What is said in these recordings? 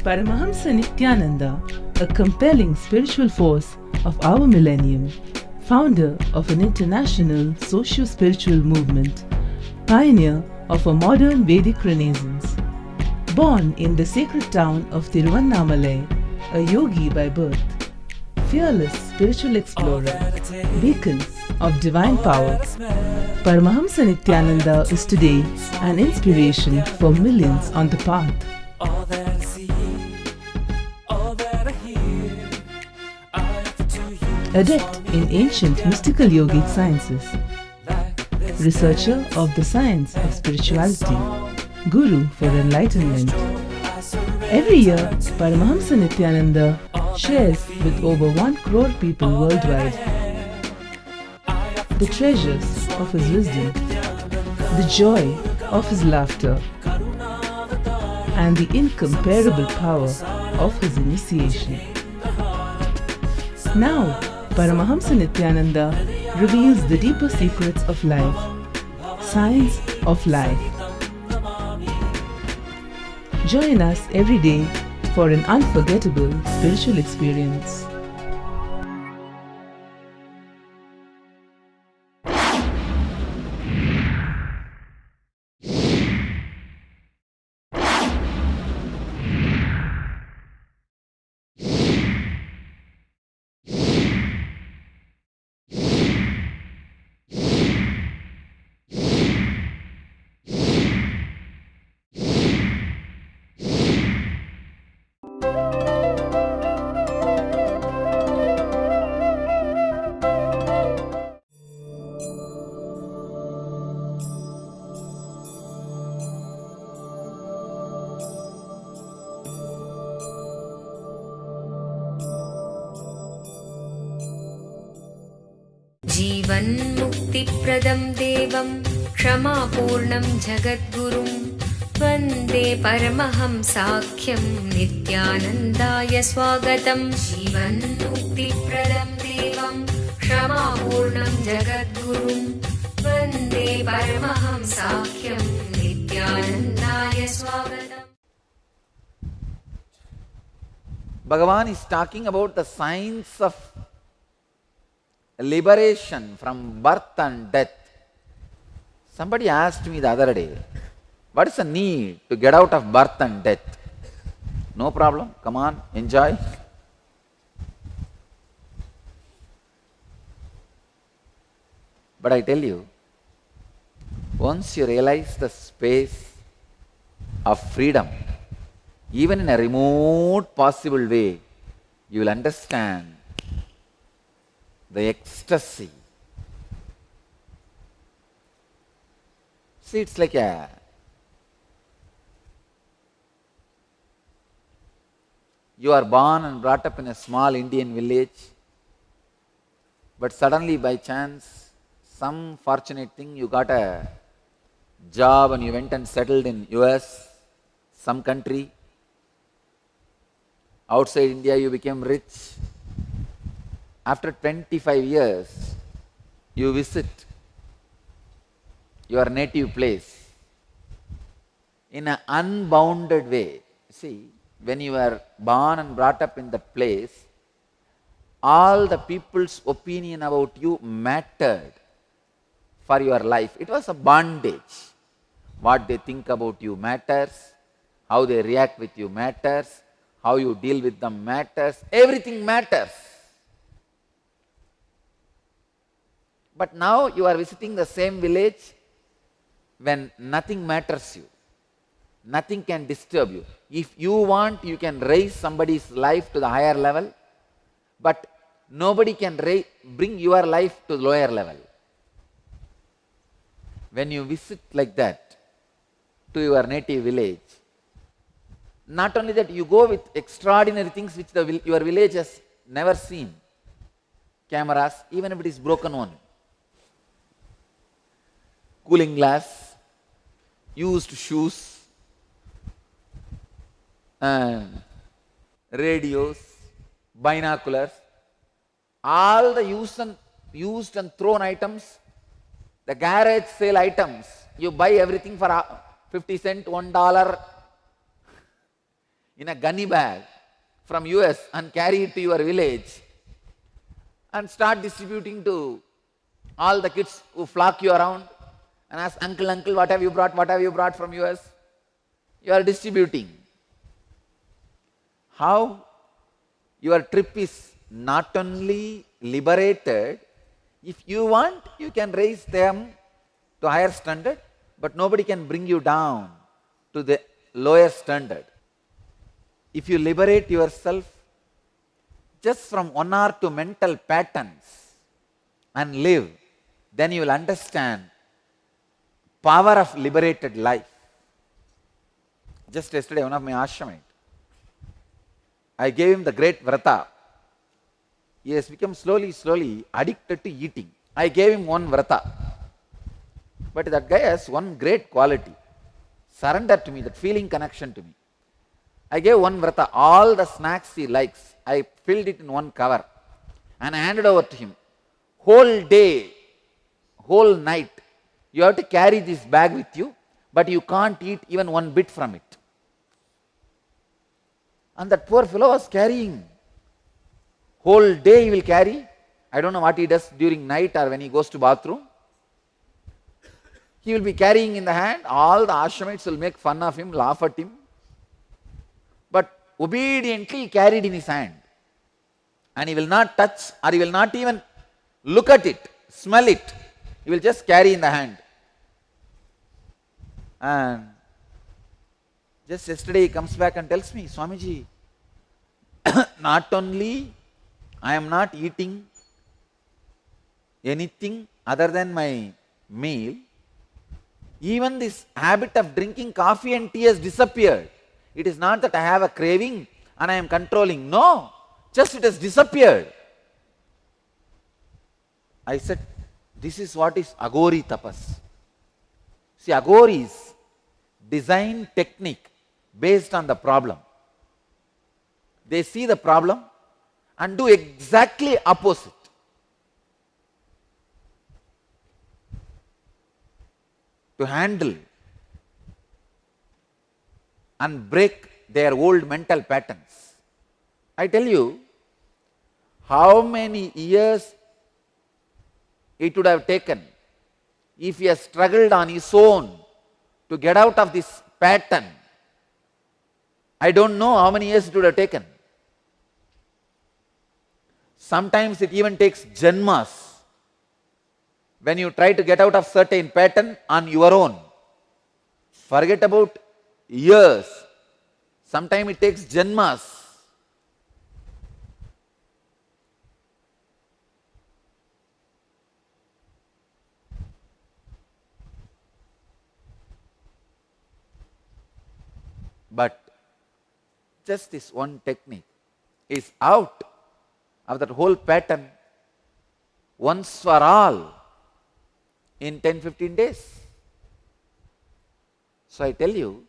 Paramahamsa Nityananda, a compelling spiritual force of our millennium, founder of an international socio-spiritual movement, pioneer of a modern Vedic renaissance. Born in the sacred town of Tiruvannamalai, a yogi by birth, fearless spiritual explorer, beacon of divine power, Paramahamsa Nityananda is today an inspiration for millions on the path. Adept in ancient mystical yogic sciences, researcher of the science of spirituality, guru for enlightenment. Every year, Paramahamsa Nityananda shares with over 1 crore people worldwide the treasures of his wisdom, the joy of his laughter, and the incomparable power of his initiation. Now, Paramahamsa Nityananda reveals the deeper secrets of life, science of life. Join us every day for an unforgettable spiritual experience. जीवन्मुक्तिप्रदं देवं क्षमापूर्णं जगद्गुरुं वन्दे परमहंसाख्यं नित्यानन्दाय स्वागतं। जीवन्मुक्तिप्रदं देवं क्षमापूर्णं जगद्गुरुं वन्दे परमहंसाख्यं नित्यानन्दाय स्वागतम्। Bhagavan is talking about the science of liberation from birth and death. Somebody asked me the other day, what is the need to get out of birth and death? No problem, come on, enjoy. But I tell you, once you realize the space of freedom, even in a remote possible way, you will understand the ecstasy. See, it's like you are born and brought up in a small Indian village, but suddenly by chance, some fortunate thing, you got a job and you went and settled in US, some country. Outside India, you became rich. After 25 years, you visit your native place in an unbounded way. See, when you were born and brought up in that place, all the people's opinion about you mattered for your life. It was a bondage. What they think about you matters, how they react with you matters, how you deal with them matters, everything matters. But now you are visiting the same village when nothing matters you. Nothing can disturb you. If you want, you can raise somebody's life to the higher level, but nobody can bring your life to the lower level. When you visit like that to your native village, not only that, you go with extraordinary things which your village has never seen. Cameras, even if it is broken one. Cooling glass, used shoes, radios, binoculars, all the used and thrown items, the garage sale items, you buy everything for 50 cents, $1. in a gunny bag from US and carry it to your village and start distributing to all the kids who flock you around and ask, uncle, uncle, what have you brought from US? You are distributing. How your trip is not only liberated, if you want, you can raise them to higher standard, but nobody can bring you down to the lower standard. If you liberate yourself just from 1 or 2 mental patterns and live, then you will understand power of liberated life. Just yesterday, one of my ashramite, I gave him the great vrata. He has become slowly addicted to eating. I gave him one vrata. But that guy has one great quality. Surrender to me, that feeling connection to me. I gave one vrata, all the snacks he likes, I filled it in one cover and I handed over to him. Whole day, whole night, you have to carry this bag with you, but you can't eat even one bit from it. And that poor fellow was carrying. Whole day he will carry. I don't know what he does during night or when he goes to bathroom. He will be carrying in the hand. All the ashramites will make fun of him, laugh at him. But obediently he carried in his hand. And he will not touch or he will not even look at it, smell it. He will just carry in the hand. And just yesterday he comes back and tells me, Swamiji, not only I am not eating anything other than my meal, even this habit of drinking coffee and tea has disappeared. It is not that I have a craving and I am controlling. No, just it has disappeared. I said, this is what is Aghori tapas. See, Aghori is design technique based on the problem. They see the problem and do exactly opposite. To handle and break their old mental patterns. I tell you, how many years it would have taken if he has struggled on his own to get out of this pattern. I don't know how many years it would have taken. Sometimes it even takes janmas. When you try to get out of certain pattern on your own, forget about years. Sometimes it takes janmas. But just this one technique is out of that whole pattern once for all in 10-15 days. So I tell you,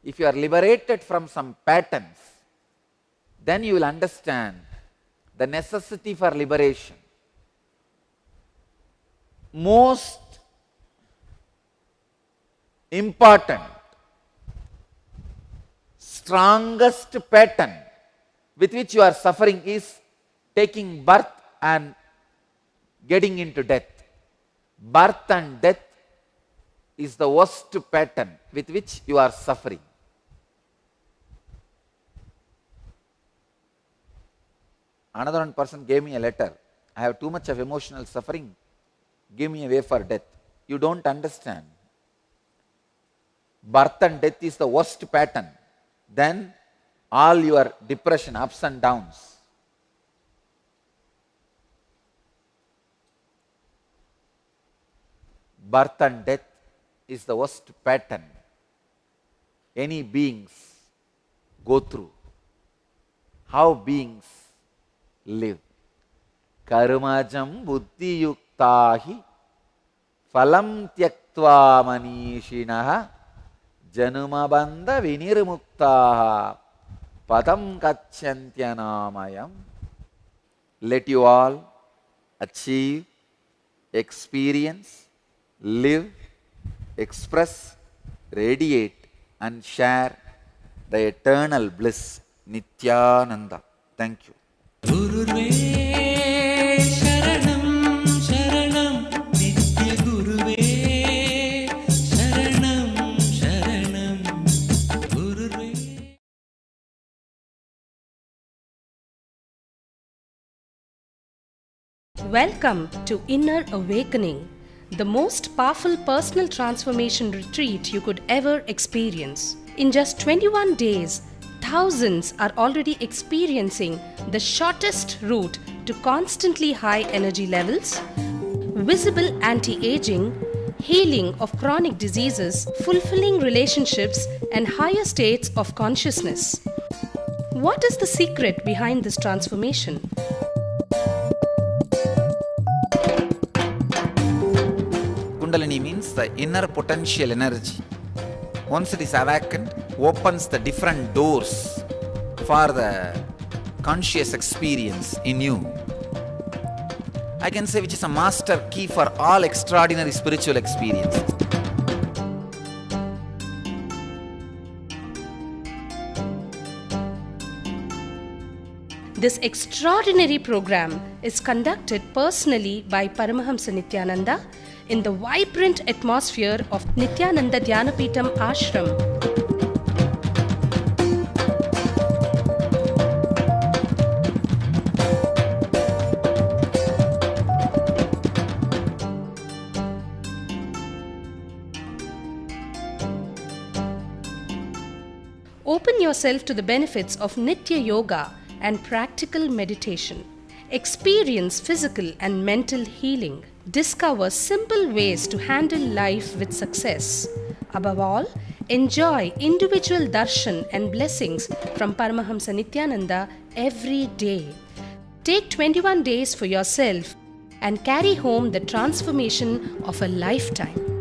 if you are liberated from some patterns, then you will understand the necessity for liberation. Most important, strongest pattern with which you are suffering is taking birth and getting into death. Birth and death is the worst pattern with which you are suffering. Another one person gave me a letter. I have too much of emotional suffering. Give me a way for death. You don't understand. Birth and death is the worst pattern. Then all your depression, ups and downs. Birth and death is the worst pattern any beings go through. How beings live. Karmajam buddhi yuktahi phalam tyaktva manishinaha januma bandha vinirmuktaha padam kachyantyanāmayam. Let you all achieve, experience, live, express, radiate and share the eternal bliss, Nityananda. Thank you. Guruve Sharanam Sharanam Nitya Guruve Sharanam Sharanam Guruve. Welcome to Inner Awakening, the most powerful personal transformation retreat you could ever experience. In just 21 days, thousands are already experiencing the shortest route to constantly high energy levels, visible anti-aging, healing of chronic diseases, fulfilling relationships, and higher states of consciousness. What is the secret behind this transformation? Kundalini means the inner potential energy. Once it is awakened, opens the different doors for the conscious experience in you. I can say which is a master key for all extraordinary spiritual experiences. This extraordinary program is conducted personally by Paramahamsa Nityananda in the vibrant atmosphere of Nityananda Dhyanapitham Ashram. Open yourself to the benefits of Nitya Yoga and practical meditation. Experience physical and mental healing. Discover simple ways to handle life with success. Above all, enjoy individual darshan and blessings from Paramahamsa Nityananda every day. Take 21 days for yourself and carry home the transformation of a lifetime.